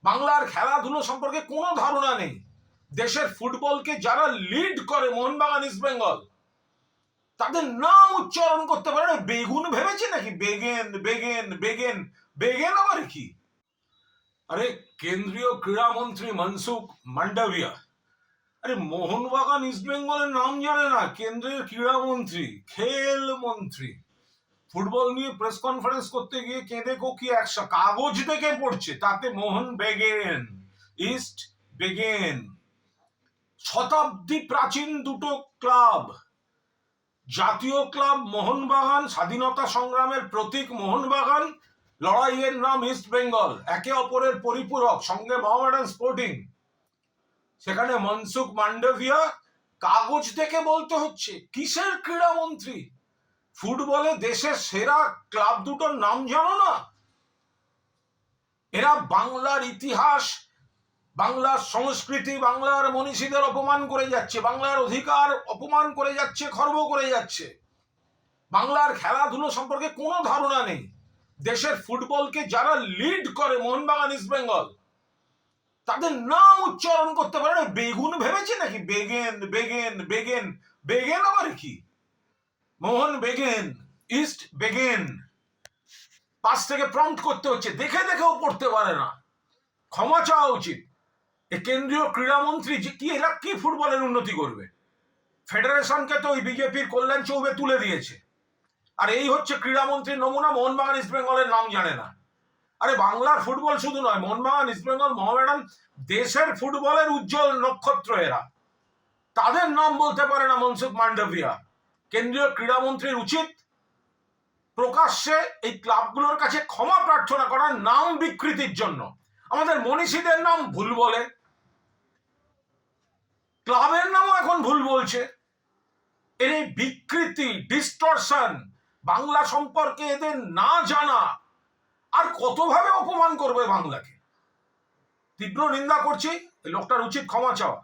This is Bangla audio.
বাংলার খেলাধুলো সম্পর্কে কোনো ধারণা নেই। দেশের ফুটবলকে যারা লিড করে মোহনবাগান ইস্ট বেঙ্গল, তাদের নাম উচ্চারণ করতে পারে না। বেগুন ভেবেছে নাকি? বেগেন বেগেন বেগেন বেগেন আবার কি? আরে কেন্দ্রীয় ক্রীড়ামন্ত্রী মনসুখ মান্ডাভিয়া, আরে মোহনবাগান ইস্ট বেঙ্গলের নাম জানে না? কেন্দ্রের ক্রীড়ামন্ত্রী, খেল মন্ত্রী, ফুটবল নিয়ে প্রেস কনফারেন্স করতে গিয়ে কেঁদে কোকি একশো কাগজ দেখে পড়ছে, তাতে মোহন বেগেন, ইস্ট বেগেন। শতাব্দী প্রাচীন দুটো ক্লাব, জাতীয় ক্লাব মোহনবাগান, স্বাধীনতা সংগ্রামের প্রতীক মোহনবাগান, লড়াইয়ের নাম ইস্ট বেঙ্গল, একে অপরের পরিপূরক, সঙ্গে মোহামেডান স্পোর্টিং। সেখানে মনসুখ মান্ডাভিয়া কাগজ দেখে বলতে হচ্ছে। কিসের ক্রীড়ামন্ত্রী? ফুটবলে দেশের সেরা ক্লাব দুটোর নাম জানো না? এরা বাংলার ইতিহাস, বাংলার সংস্কৃতি, বাংলার মনীষীদের অপমান করে যাচ্ছে, বাংলার অধিকার অপমান করে যাচ্ছে, খর্ব করে যাচ্ছে। বাংলার খেলাধুলো সম্পর্কে কোনো ধারণা নেই। দেশের ফুটবলকে যারা লিড করে মোহনবাগান ইস্ট বেঙ্গল, তাদের নাম উচ্চারণ করতে পারে না। বেগুন ভেবেছে নাকি? বেগেন বেগেন বেগেন বেগেন আবার কি? মোহন বেগেন, ইস্ট বেগেন। পাশ থেকে প্রম্পট করতে হচ্ছে, দেখে দেখেও পড়তে পারে না। ক্ষমা চাওয়া উচিত। এই কেন্দ্রীয় ক্রীড়ামন্ত্রী যে কি, এরা কি ফুটবলের উন্নতি করবে? ফেডারেশনকে তো ওই বিজেপির কল্যাণ চৌবে তুলে দিয়েছে, আর এই হচ্ছে ক্রীড়ামন্ত্রীর নমুনা। মোহনবাগান ইস্ট বেঙ্গলের নাম জানে না। আরে বাংলার ফুটবল শুধু নয়, মোহনবাগান ইস্ট বেঙ্গল মোহামেডান দেশের ফুটবলের উজ্জ্বল নক্ষত্র এরা, তাদের নাম বলতে পারে না মনসুখ মান্ডাভিয়া। কেন্দ্রীয় ক্রীড়ামন্ত্রীর উচিত প্রকাশ্যে এই ক্লাবগুলোর কাছে ক্ষমা প্রার্থনা করার, নাম বিকৃতির জন্য। আমাদের মনীষীদের নাম ভুল বলে, ক্লাবের নামও এখন ভুল বলছে। এর এই বিকৃতি, ডিস্টরশন, বাংলা সম্পর্কে এদের না জানা, আর কতভাবে অপমান করবে বাংলাকে। তীব্র নিন্দা করছি। এই লোকটার উচিত ক্ষমা চাওয়া।